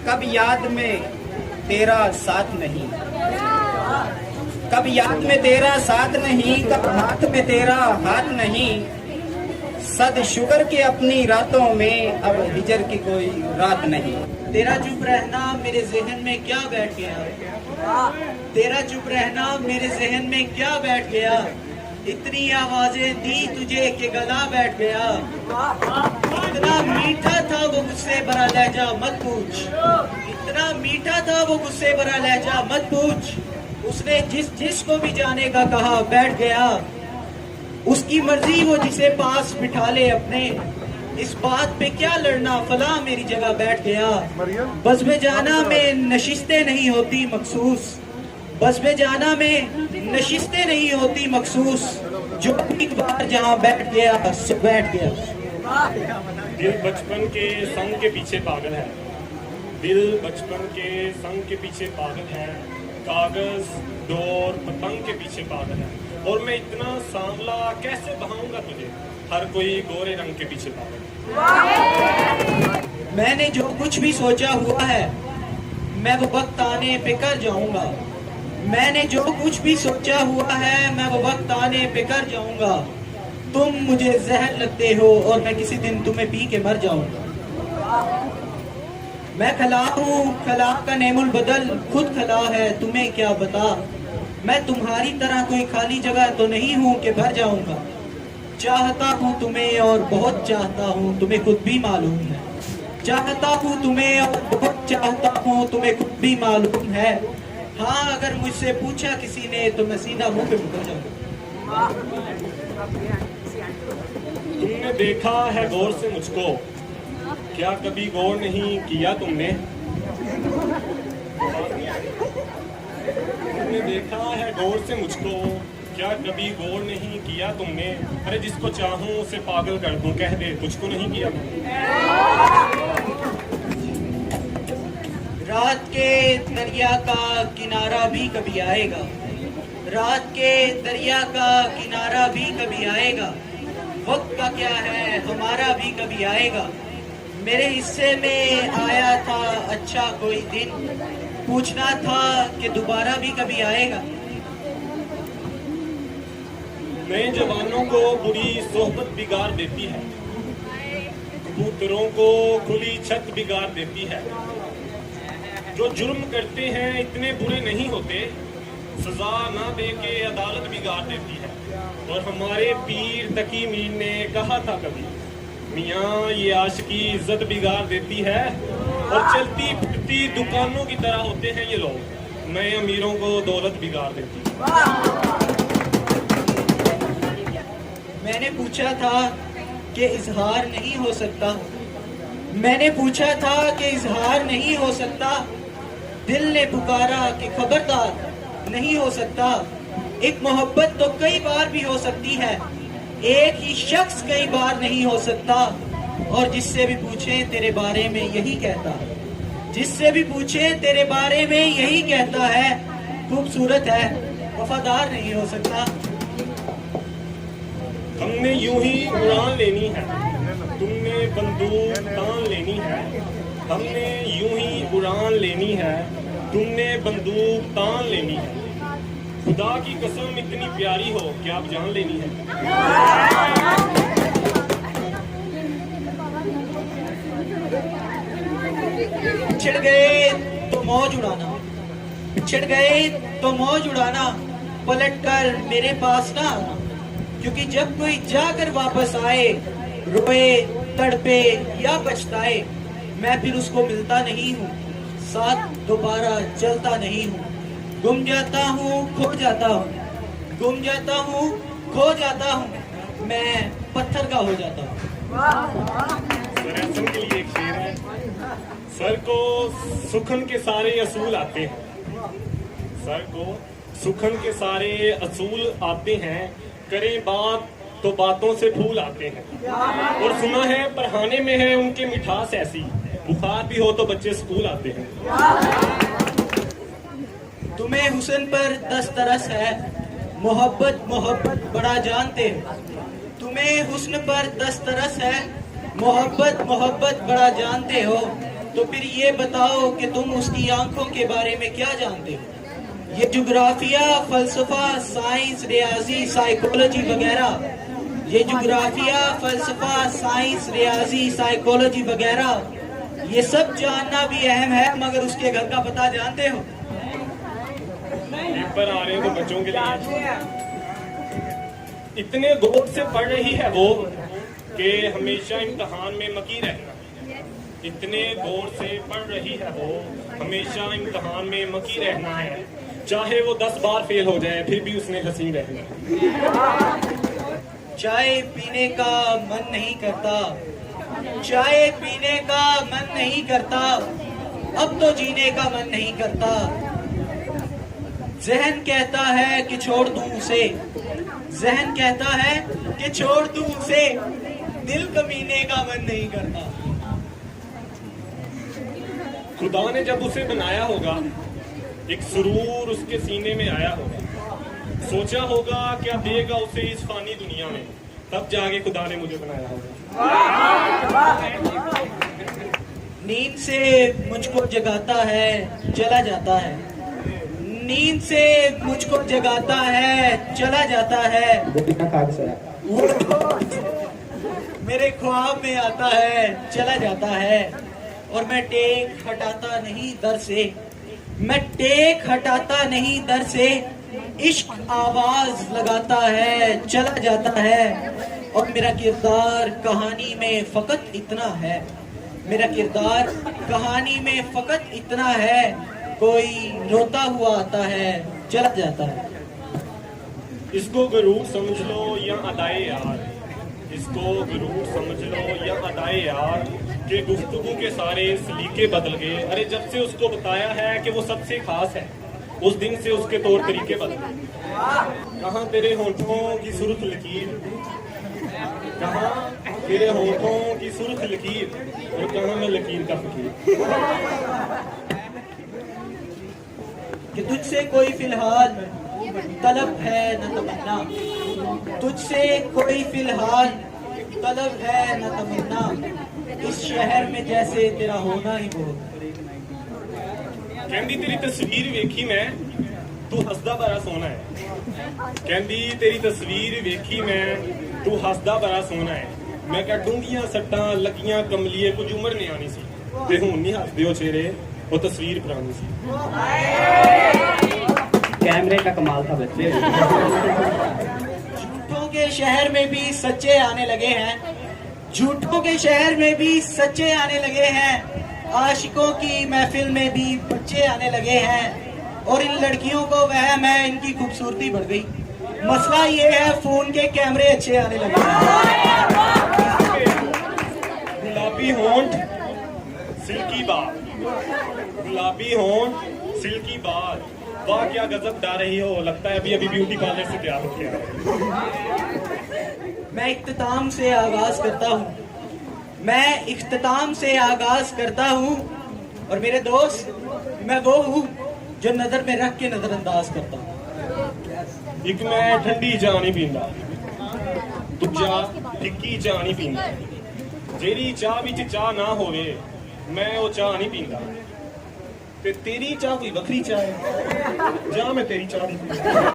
कब याद में तेरा साथ नहीं, कब याद में तेरा साथ नहीं, कब हाथ में तेरा हाथ नहीं। सद शुगर के अपनी रातों में अब हिजर की कोई रात नहीं। तेरा चुप रहना मेरे जहन में क्या बैठ गया, तेरा चुप रहना मेरे जहन में क्या बैठ गया। इतनी आवाजें दी तुझे कि गला बैठ गया। इतना मीठा था वो गुस्से भरा लहजा मत पूछ, इतना मीठा था वो गुस्से भरा लहजा मत पूछ। उसने जिसको भी जाने का कहा बैठ गया। उसकी मर्जी वो जिसे पास बिठा ले अपने, इस बात पे क्या लड़ना फला मेरी जगह बैठ गया। बस में जाना में नशिस्तें नहीं होती मखसूस, बस में जाना में नशिस्तें नहीं होती मखसूस। जो एक बार जहाँ बैठ गया सो बैठ गया। दिल बचपन के संग के पीछे पागल है, दिल बचपन के संग के पीछे पागल है। कागज डोर पतंग के पीछे पागल है। और मैं इतना सांवला कैसे बहाऊंगा तुझे, हर कोई गोरे रंग के पीछे पागल। मैंने जो कुछ भी सोचा हुआ है मैं वो वक्त आने पे कर जाऊंगा, मैंने जो कुछ भी सोचा हुआ है मैं वो वक्त आने पे कर जाऊंगा। तुम मुझे जहर लगते हो और मैं किसी दिन तुम्हें पी के मर जाऊंगा। मैं खला हूँ, खला का नेमुल बदल खुद खला है, तुम्हें क्या बता। मैं तुम्हारी तरह कोई खाली जगह तो नहीं हूँ कि भर जाऊंगा। चाहता हूँ तुम्हें और बहुत चाहता हूँ, तुम्हें खुद भी मालूम है। चाहता हूँ तुम्हें और बहुत चाहता हूँ, तुम्हें खुद भी मालूम है। हाँ अगर मुझसे पूछा किसी ने तो मैं सीधा मुंह पे मुकर जाऊंगा। तुमने देखा है गौर से मुझको, क्या कभी गौर नहीं किया तुमने। तुमने देखा है गौर से मुझको, क्या कभी गौर नहीं किया तुमने। अरे जिसको चाहूं उसे पागल कर दूं, कह दे तुझको नहीं किया मैंने। रात के दरिया का किनारा भी कभी आएगा, रात के दरिया का किनारा भी कभी आएगा। वक्त का क्या है हमारा भी कभी आएगा। मेरे हिस्से में आया था अच्छा कोई दिन, पूछना था कि दोबारा भी कभी आएगा। नए जवानों को बुरी सोहबत बिगाड़ देती है, कबूतरों को खुली छत बिगाड़ देती है। जो जुर्म करते हैं इतने बुरे नहीं होते, सजा ना दे के अदालत बिगाड़ देती है। और हमारे पीर तकी मीर ने कहा था कभी, मियाँ ये आशिकी इज्जत बिगाड़ देती है। और चलती फिरती दुकानों की तरह होते हैं ये लोग, नए अमीरों को दौलत बिगाड़ देती है। मैंने पूछा था कि इजहार नहीं हो सकता, मैंने पूछा था कि इजहार नहीं हो सकता। दिल ने पुकारा कि खबरदार नहीं हो सकता। एक मोहब्बत तो कई बार भी हो सकती है, एक ही शख्स कई बार नहीं हो सकता। और जिससे भी पूछे तेरे बारे में यही कहता है, जिससे भी पूछे तेरे बारे में यही कहता है, खूबसूरत है वफादार नहीं हो सकता। हमने यूं ही उड़ान लेनी है, तुमने बंदूक तान लेनी है। हमने यूं ही उड़ान लेनी है, तुमने बंदूक तान लेनी है। खुदा की कसम इतनी प्यारी हो कि आप जान लेनी है। छिड़ गए तो मौज उड़ाना, छिड़ गए तो मौज उड़ाना, पलट कर मेरे पास ना आना। क्योंकि जब कोई जाकर वापस आए, रोए तड़पे या पछताए, मैं फिर उसको मिलता नहीं हूँ, साथ दोबारा चलता नहीं हूँ। गुम जाता हूँ खो जाता हूँ, गुम जाता हूँ खो जाता हूँ, मैं पत्थर का हो जाता हूँ। सर ऐसन के लिए एक शेर है, सर को सुखन के सारे असूल आते हैं, सर को सुखन के सारे असूल आते हैं। करें बात तो बातों से फूल आते हैं। और सुना है पढ़ाने में है उनके मिठास ऐसी, बुखार भी हो तो बच्चे स्कूल आते हैं। तुम्हें हुस्न पर दस्तरस है, मोहब्बत मोहब्बत बड़ा जानते हो। तुम्हें हुस्न पर दस्तरस है, मोहब्बत मोहब्बत बड़ा जानते हो। तो फिर ये बताओ कि तुम उसकी आंखों के बारे में क्या जानते हो। ये जुग्राफिया, फलसफा, साइंस, रियाजी, साइकोलॉजी वगैरह, ये जुग्राफिया, फलसफा, साइंस, रियाजी, साइकोलॉजी वगैरह, ये सब जानना भी अहम है, मगर उसके घर का पता जानते हो? पेपर आ रहे हैं तो बच्चों के लिए इतने गौर से पढ़ रही है वो कि हमेशा इम्तिहान में मकी रहना। इतने गौर से पढ़ रही है वो, हमेशा इम्तिहान में मकी रहना है। चाहे वो 10 बार फेल हो जाए फिर भी उसने हंसी रहना है। चाय पीने का मन नहीं करता, चाय पीने का मन नहीं करता, अब तो जीने का मन नहीं करता। जहन कहता है कि छोड़ दूं उसे, जहन कहता है कि छोड़ दूं उसे, दिल कमीने का मन नहीं करता। खुदा ने जब उसे बनाया होगा, एक सुरूर उसके सीने में आया होगा, सोचा होगा क्या देगा उसे इस फानी दुनिया में, तब जाके खुदा ने मुझे बनाया होगा। नींद से मुझको जगाता है, चला जाता है, नींद से मुझको जगाता है, चला जाता है। मेरे ख्वाब में आता है, चला जाता है, और मैं टेक हटाता नहीं दर से, मैं टेक हटाता नहीं दर से, इश्क आवाज लगाता है, चला जाता है। और मेरा किरदार कहानी में फकत इतना है, मेरा किरदार कहानी में फकत इतना है, कोई रोता हुआ आता है, चला जाता है। इसको गरूर समझ लो या अदाए यार, इसको गरूर समझ लो या अदाए यार, कि गुफ्तगू के सारे सलीके बदल गए। अरे जब से उसको बताया है कि वो सबसे खास है, उस दिन से उसके तौर तरीके बदल गए। कहाँ तेरे होठों की सुर्ख लकीर, कहाँ तेरे होठों की सुर्ख लकीर, और कहाँ मैं लकीर का फकीर। कि तुझसे कोई फिलहाल तलब है न तमन्ना, तुझसे कोई फिलहाल तलब है न तमन्ना, इस शहर में जैसे तेरा होना ही बहुत। कहती तेरी तस्वीर वेखी मैं, तू हसदा बड़ा सोना है। कहती तेरी तस्वीर वेखी मैं, तू हसदा बड़ा सोना है। मैं क्या डूंगियां सट्टां लगियां कमलिए, कुछ उम्र नहीं आनी सी, ते हुण नहीं हसदे हो चेहरे, वो तस्वीर पुरानी सी। कैमरे का कमाल था बच्चे। झूठों के शहर में भी सच्चे आने लगे हैं, झूठों के शहर में भी सच्चे आने लगे हैं, आशिकों की महफिल में भी बच्चे आने लगे हैं, और इन लड़कियों को वहम है इनकी खूबसूरती बढ़ गई। मसला ये है फोन के कैमरे अच्छे आने लगे हैं। गुलाबी होंठ सिल्की बाल, गुलाबी होंठ सिल्की बाल, वाह क्या गजब गा रही हो, लगता है अभी अभी ब्यूटी पार्लर से तैयार हो गया। मैं इख्तिताम से आगाज करता हूँ, मैं इख्तिताम से आगाज करता हूँ, और मेरे दोस्त मैं वो हूँ जो नजर में रख के नजरअंदाज करता हूँ। एक मैं ठंडी चाह नहीं पींदा, दूजा फिक्की चाह नहीं पींदा, जेरी चाह विच चाह ना होवे मैं वो चाह नहीं पींदा, ते तेरी चाह कोई वखरी चाह है, जा मैं तेरी चाह नहीं पींदा।